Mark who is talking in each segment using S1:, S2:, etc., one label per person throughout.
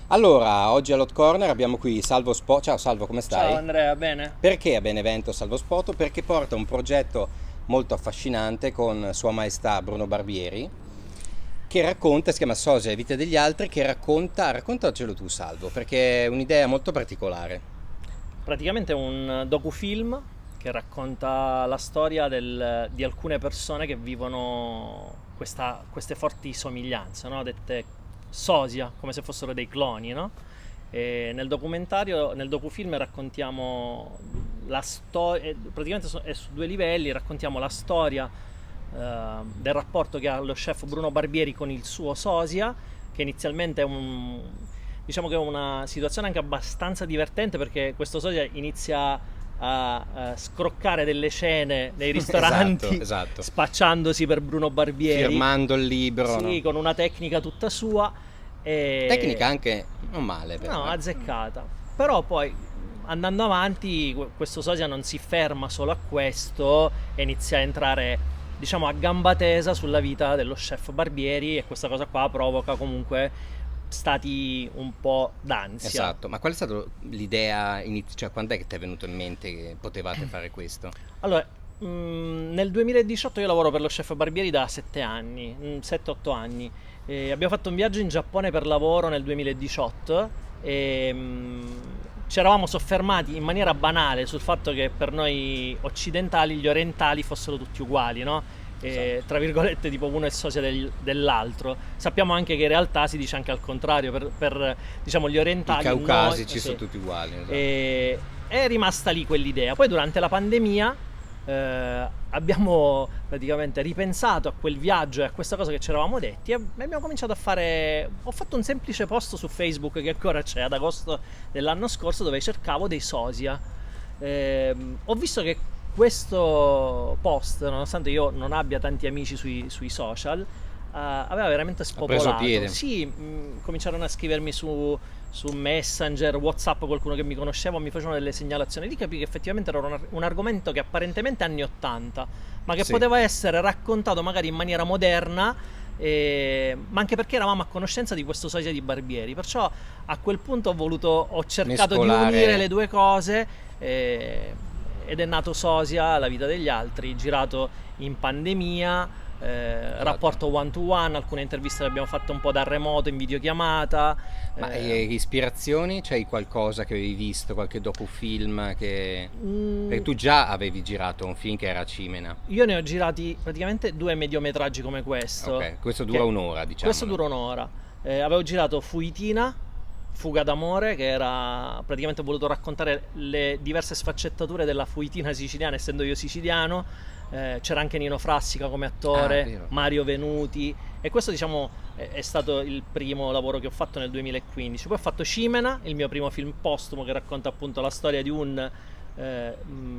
S1: Allora, oggi all'Hot Corner abbiamo qui Salvo Spoto. Ciao Salvo, come stai?
S2: Ciao Andrea, bene?
S1: Perché a Benevento Salvo Spoto? Perché porta un progetto molto affascinante con Sua Maestà Bruno Barbieri, che racconta, si chiama Sosia e vite degli altri, che raccontacelo tu Salvo, perché è un'idea molto particolare.
S2: Praticamente è un docufilm che racconta la storia di alcune persone che vivono queste forti somiglianze, no? Dette sosia, come se fossero dei cloni, no? E nel docufilm raccontiamo la storia, praticamente è su due livelli, raccontiamo la storia del rapporto che ha lo chef Bruno Barbieri con il suo sosia, che inizialmente diciamo che è una situazione anche abbastanza divertente, perché questo sosia inizia a scroccare delle scene nei ristoranti
S1: Esatto.
S2: spacciandosi per Bruno Barbieri,
S1: Firmando il libro,
S2: sì,
S1: no?
S2: con una tecnica tutta sua
S1: Tecnica
S2: e
S1: anche non male però.
S2: no, azzeccata. Però poi andando avanti questo sosia non si ferma solo a questo e inizia a entrare, diciamo, a gamba tesa sulla vita dello chef Barbieri, e questa cosa qua provoca comunque stati un po' d'ansia.
S1: Esatto, ma qual è stata l'idea iniziale? Cioè, quando è che ti è venuto in mente che potevate fare questo?
S2: Allora, nel 2018 io lavoro per lo chef Barbieri da 7 anni, 7-8 anni. Abbiamo fatto un viaggio in Giappone per lavoro nel 2018 e ci eravamo soffermati in maniera banale sul fatto che per noi occidentali gli orientali fossero tutti uguali, no?
S1: Esatto.
S2: Tra virgolette, tipo uno è sosia dell'altro. Sappiamo anche che in realtà si dice anche al contrario, diciamo gli
S1: I
S2: orientali,
S1: caucasici sono
S2: sì.
S1: tutti uguali, esatto.
S2: È rimasta lì quell'idea. Poi durante la pandemia abbiamo praticamente ripensato a quel viaggio e a questa cosa che ci eravamo detti, e abbiamo cominciato a fare. Ho fatto un semplice post su Facebook che ancora c'è, ad agosto dell'anno scorso, dove cercavo dei sosia. Ho visto che questo post, nonostante io non abbia tanti amici sui social, aveva veramente
S1: Ha preso
S2: spopolato.
S1: piede.
S2: Sì, cominciarono a scrivermi su Messenger, WhatsApp, qualcuno che mi conosceva mi facevano delle segnalazioni. Lì capì che effettivamente era un argomento che apparentemente anni 80, ma che
S1: Sì.
S2: poteva essere raccontato magari in maniera moderna, ma anche perché eravamo a conoscenza di questo sosia di Barbieri. Perciò a quel punto ho cercato di
S1: Mescolare.
S2: unire le due cose, ed è nato Sosia, la vita degli altri, girato in pandemia. Rapporto one to one, alcune interviste le abbiamo fatte un po' da remoto, in videochiamata.
S1: Ma ispirazioni? C'hai qualcosa che avevi visto, qualche docufilm che... Perché
S2: mm,
S1: tu già avevi girato un film che era Cimena.
S2: io ne ho girati praticamente due mediometraggi come questo.
S1: Ok, questo dura un'ora, diciamo.
S2: Questo dura un'ora. Avevo girato Fuitina, Fuga d'amore, che era praticamente, ho voluto raccontare le diverse sfaccettature della fuitina siciliana, essendo io siciliano. C'era anche Nino Frassica come attore,
S1: Vero.
S2: Mario Venuti, e questo, diciamo, è stato il primo lavoro che ho fatto nel 2015. Poi ho fatto Cimena, il mio primo film postumo, che racconta appunto la storia di un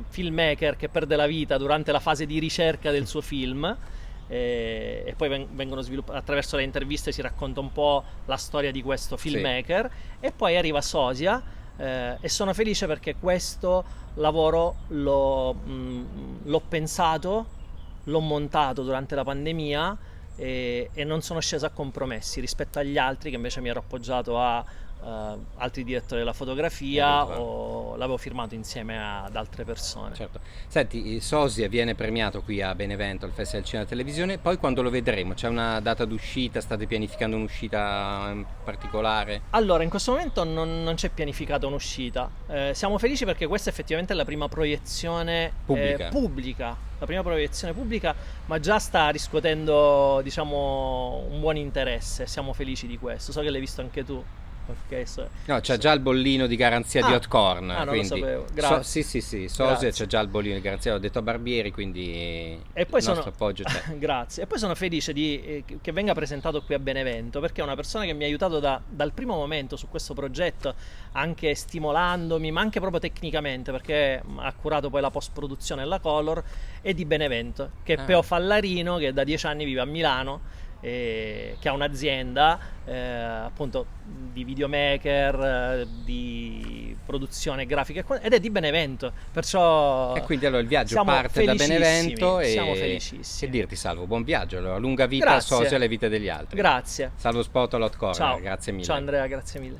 S2: filmmaker che perde la vita durante la fase di ricerca del suo film. E poi vengono sviluppati, attraverso le interviste si racconta un po' la storia di questo filmmaker. E poi arriva Sosia, e sono felice perché questo lavoro l'ho pensato, l'ho montato durante la pandemia, e non sono sceso a compromessi rispetto agli altri, che invece mi ero appoggiato a altri direttori della fotografia, o l'avevo firmato insieme ad altre persone.
S1: Certo. Senti, Sosia viene premiato qui a Benevento al Festival Cinema e Televisione, poi quando lo vedremo? C'è una data d'uscita? State pianificando un'uscita in particolare?
S2: Allora, in questo momento non c'è pianificata un'uscita. Siamo felici perché questa effettivamente è la prima proiezione
S1: Pubblica.
S2: la prima proiezione pubblica, ma già sta riscuotendo, diciamo, un buon interesse. Siamo felici di questo. So che l'hai visto anche tu.
S1: No, c'è già il bollino di garanzia di Hot Corner,
S2: non
S1: quindi
S2: lo sapevo. Grazie.
S1: sì, Sosia
S2: Grazie.
S1: c'è già il bollino di garanzia, l'ho detto a Barbieri, quindi
S2: E poi
S1: il nostro appoggio c'è.
S2: Grazie. E poi sono felice che venga presentato qui a Benevento, perché è una persona che mi ha aiutato dal primo momento su questo progetto, anche stimolandomi, ma anche proprio tecnicamente, perché ha curato poi la post-produzione e la color, e di Benevento, che è Peo Fallarino, che da 10 anni vive a Milano, che ha un'azienda appunto di videomaker, di produzione grafica, ed è di Benevento, perciò
S1: E quindi allora il viaggio
S2: siamo
S1: parte da
S2: felicissimi,
S1: Benevento
S2: siamo
S1: e
S2: felicissimi.
S1: che dirti Salvo, buon viaggio, allora, lunga vita a
S2: Grazie.
S1: Sosia e alle vite degli altri.
S2: Grazie.
S1: Salvo Spot all'Hot Corner,
S2: Ciao.
S1: grazie mille.
S2: Ciao Andrea, grazie mille.